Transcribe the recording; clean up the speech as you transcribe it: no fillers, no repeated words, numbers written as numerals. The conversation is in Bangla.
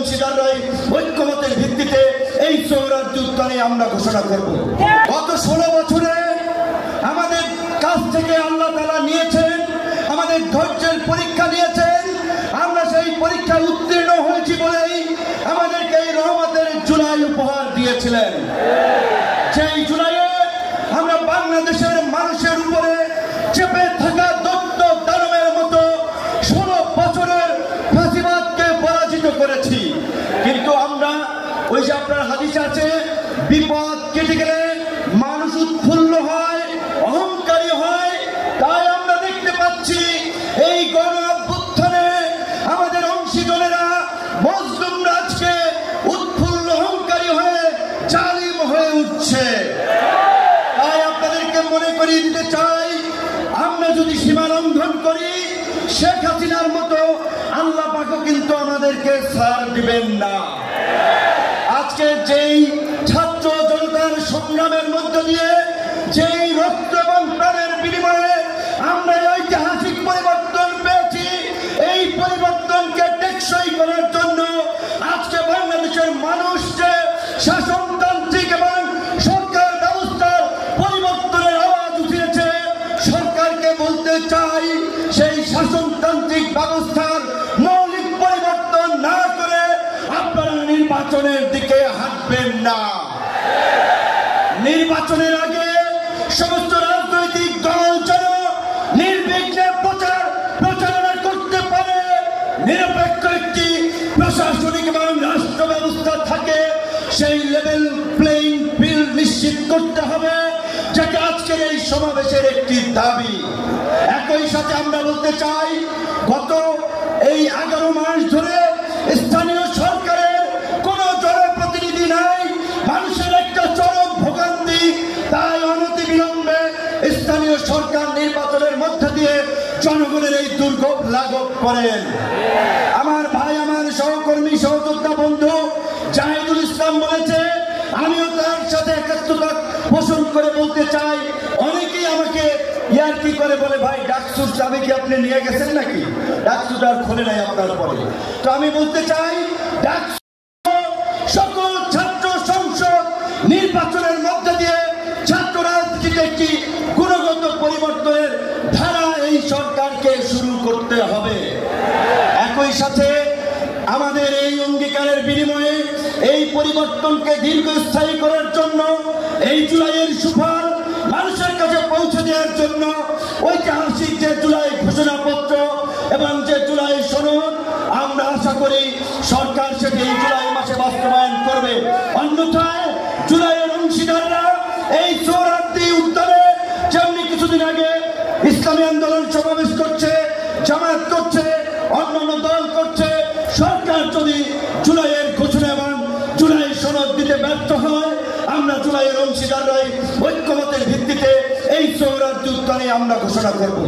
অংশীদাররাই ঐক্যমতের ভিত্তিতে এই সৌরাজ্য উত্থানে আমরা ঘোষণা করব। গত 16 বছরে আমাদের কাছ থেকে আল্লাহ তাআলা নিয়েছেন, আমাদের ধৈর্যের পরীক্ষা নিয়েছেন। আমরা সেই পরীক্ষায় উত্তীর্ণ হয়েছি বলেই আমাদেরকে এই রহমতের জুলাই উপহার দিয়েছিলেন। সেই জুলাইয়ে আমরা বাংলাদেশের মানুষের উপরে চেপে থাকা দত্ত দানবের মতো 16 বছরের ফাঁসিবাদকে পরাজিত করেছি। কিন্তু আমরা ওই যে আপনার হাদিসে আছে, বিপদ কেটে গেলে মানুষ উৎফুল্ল হয়, অহংকারী হয়। তাই আমরা দেখতে পাচ্ছি এই গণ অভ্যুত্থানে আমাদের অংশীজনেরা মজলুম রাজকে উৎফুল্ল অহংকারী হয়ে জালিম হয়ে উঠছে। তাই আপনাদেরকে মনে করিয়ে দিতে চাই, আমরা যদি সীমা লঙ্ঘন করি শেখ হাসিনার মতো আল্লাহ পাকও কিন্তু আমাদেরকে ছাড় দিবেন না। আজকে যেই ছাত্র জনতার সংগ্রামের মধ্য দিয়ে যেই রক্ত এবং প্রাণের বিনিময়ে আমরা ঐতিহাসিক পরিবর্তন পেয়েছি, এই পরিবর্তনকে টেকসই করার জন্য আজকে বাংলাদেশের মানুষ যে শাসনতান্ত্রিক এবং সরকার ব্যবস্থার পরিবর্তনের আওয়াজ উঠিয়েছে, সরকারকে বলতে চাই সেই শাসনতান্ত্রিক ব্যবস্থার মৌলিক পরিবর্তন না করে আপনারা নির্বাচনের দিকে হাঁটবেন না। নির্বাচনের আগে সমস্ত রাজনৈতিক দল যেন নির্বিঘ্নে প্রচারণা করতে পারে, নিরপেক্ষ একটি প্রশাসনিক এবং রাষ্ট্র ব্যবস্থা থাকে, সেই লেভেল প্লেইং ফিল্ড নিশ্চিত করতে হবে, যেটা আজকের এই সমাবেশের একটি দাবি। একই সাথে আমরা বলতে চাই, গত এই 11 মাস ধরে স্থানীয় সরকারের কোন জনপ্রতিনিধি নাই, মানুষের একটা চরম ভোগান্তি। তাই অনতিবিলম্বে স্থানীয় সরকার নির্বাচনের মধ্য দিয়ে জনগণের এই দুর্ভোগ লাঘব করেন। আমার ভাই, আমার সহকর্মী, সহযোদ্ধা বন্ধু জাহিদুল ইসলাম বলেছে, আমিও তার সাথে একাত্মতা পোষণ করে বলতে চাই। অনেকেই আমাকে ইয়ার্কি করে বলে, ভাই ডাকসুর চাবি কি আপনি নিয়ে গেছেন নাকি? ডাকসুটা আর খোলে নাই আপনার পরে। তো আমি বলতে চাই, ডাকসু সকল ছাত্র সংসদ নির্বাচনের মধ্যে দিয়ে ছাত্র রাজনীতিতে একটি গুণগত পরিবর্তনের ধারা এই সরকারকে শুরু করতে হবে। একই সাথে আমাদের এই অঙ্গীকারের বিনিময়ে এই পরিবর্তনকে দীর্ঘস্থায়ী করার জন্য, এই জুলাইয়ের সুফল মানুষের কাছে পৌঁছে দেওয়ার জন্য ঐতিহাসিক যে জুলাই ঘোষণাপত্র এবং যে জুলাই সনদ, আমরা আশা করি সরকার সেটি এই জুলাই মাসে বাস্তবায়ন করবে। অন্যথায় জুলাইয়ের অংশীদাররা এই সৌরাজ্য উত্থানে যেমনি কিছুদিন আগে ইসলামী আন্দোলন সমাবেশ করছে, জামায়াত করছে, অন্যান্য দল করছে, সরকার যদি জুলাইয়ের ঘোষণা এবং জুলাই সনদ দিতে ব্যর্থ হয়, আমরা জুলাইয়ের অংশীদাররাই ঐক্যমতের ভিত্তিতে এই সৌরাজ্য উত্থানে আমরা ঘোষণা করব।